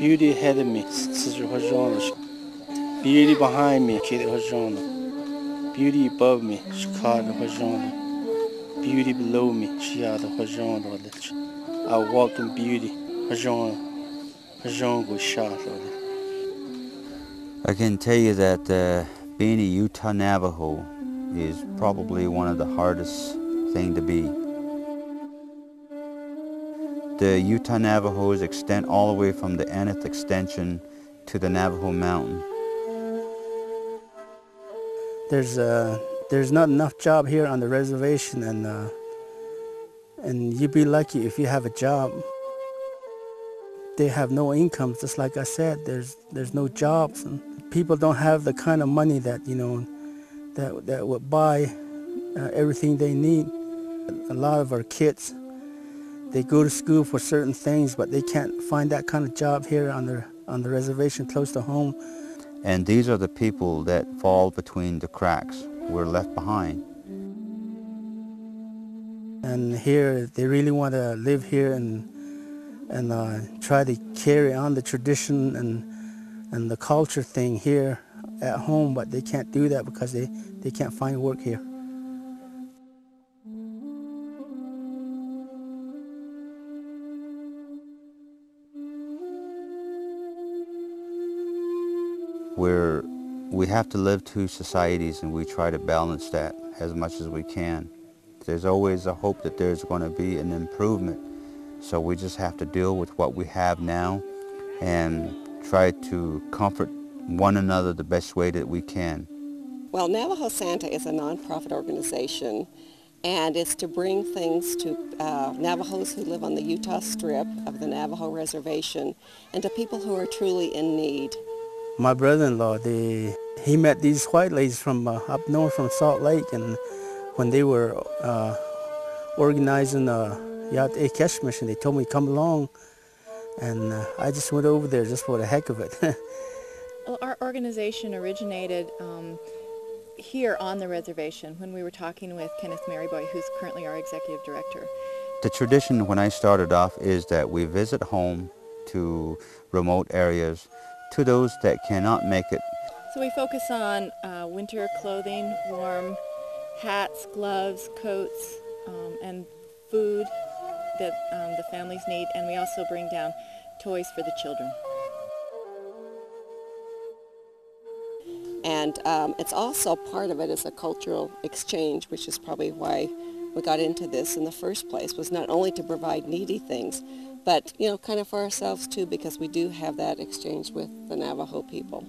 Beauty ahead of me, beauty behind me, beauty above me, beauty below me. I walk in beauty. I can tell you that being a Utah Navajo is probably one of the hardest thing to be. The Utah Navajos extend all the way from the Nth extension to the Navajo Mountain. There's not enough job here on the reservation, and you'd be lucky if you have a job. They have no income, just like I said. There's no jobs, and people don't have the kind of money that that would buy everything they need. A lot of our kids, they go to school for certain things, but they can't find that kind of job here on the reservation close to home. And these are the people that fall between the cracks. We're left behind. And here, they really want to live here and try to carry on the tradition and the culture thing here at home, but they can't do that because they can't find work here. We have to live two societies, and we try to balance that as much as we can. There's always a hope that there's going to be an improvement, so we just have to deal with what we have now and try to comfort one another the best way that we can. Well, Navajo Santa is a nonprofit organization, and it's to bring things to Navajos who live on the Utah Strip of the Navajo Reservation and to people who are truly in need. My brother-in-law, he met these white ladies from up north from Salt Lake, and when they were organizing Yat Ekesh mission, they told me to come along, and I just went over there just for the heck of it. Well, our organization originated here on the reservation when we were talking with Kenneth Maryboy, who's currently our executive director. The tradition when I started off is that we visit home to remote areas, to those that cannot make it. So we focus on winter clothing, warm hats, gloves, coats, and food that the families need, and we also bring down toys for the children. And it's also part of it is a cultural exchange, which is probably why we got into this in the first place, was not only to provide needy things, but, you know, kind of for ourselves too, because we do have that exchange with the Navajo people.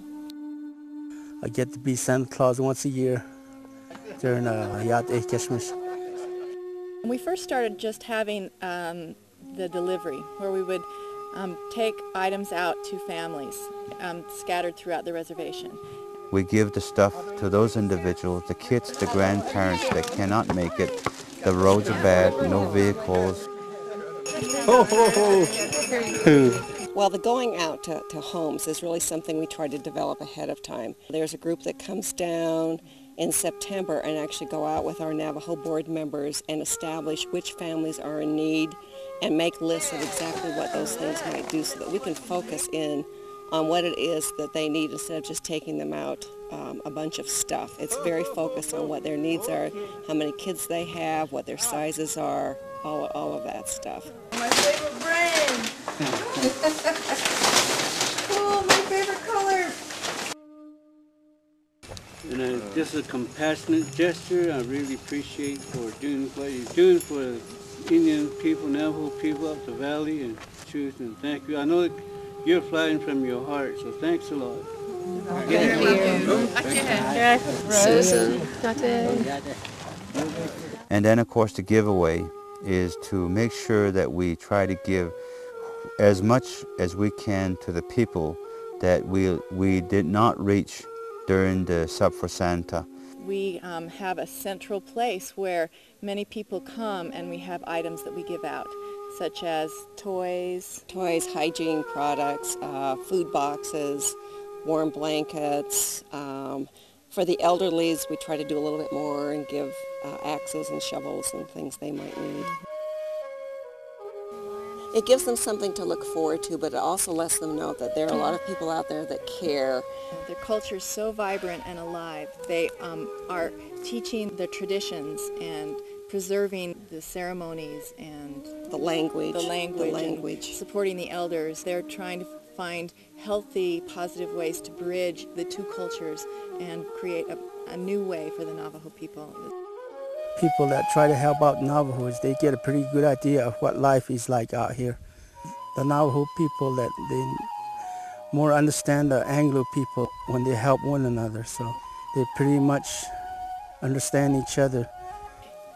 I get to be Santa Claus once a year during Yat Ekesh mission. We first started just having the delivery, where we would take items out to families scattered throughout the reservation. We give the stuff to those individuals, the kids, the grandparents that cannot make it. The roads are bad, no vehicles. Ho, ho, ho. Well, the going out to homes is really something we try to develop ahead of time. There's a group that comes down in September and actually go out with our Navajo board members and establish which families are in need and make lists of exactly what those things might do so that we can focus in on what it is that they need instead of just taking them out a bunch of stuff. It's very focused on what their needs are, how many kids they have, what their sizes are, all of that stuff. My favorite brand! Oh, my favorite color! And this is a compassionate gesture. I really appreciate for doing what you're doing for the Indian people, Navajo people up the valley, and truth, and thank you. I know you're flying from your heart, so thanks a lot. Thank you. And then, of course, the giveaway is to make sure that we try to give as much as we can to the people that we did not reach during the Sub for Santa. We have a central place where many people come, and we have items that we give out, such as toys, hygiene products, food boxes, warm blankets. For the elderlies, we try to do a little bit more and give axes and shovels and things they might need. It gives them something to look forward to, but it also lets them know that there are a lot of people out there that care. Their culture is so vibrant and alive. They are teaching the traditions and preserving the ceremonies and The language. and supporting the elders. They're trying to find healthy, positive ways to bridge the two cultures and create a new way for the Navajo people. People that try to help out Navajos, they get a pretty good idea of what life is like out here. The Navajo people, that they more understand the Anglo people when they help one another, so they pretty much understand each other.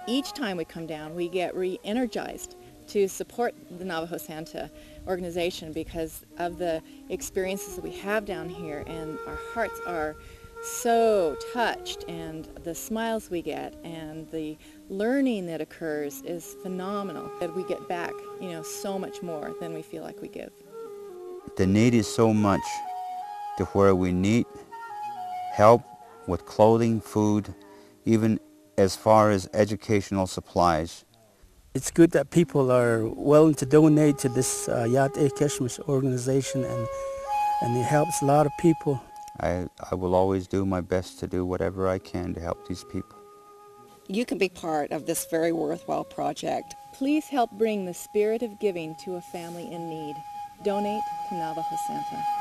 Each time we come down, we get re-energized to support the Navajo Santa organization because of the experiences that we have down here, and our hearts are so touched, and the smiles we get and the learning that occurs is phenomenal. That we get back, so much more than we feel like we give. The need is so much to where we need help with clothing, food, even as far as educational supplies. It's good that people are willing to donate to this Yat Keshmish organization, and it helps a lot of people. I will always do my best to do whatever I can to help these people. You can be part of this very worthwhile project. Please help bring the spirit of giving to a family in need. Donate to Navajo Santa.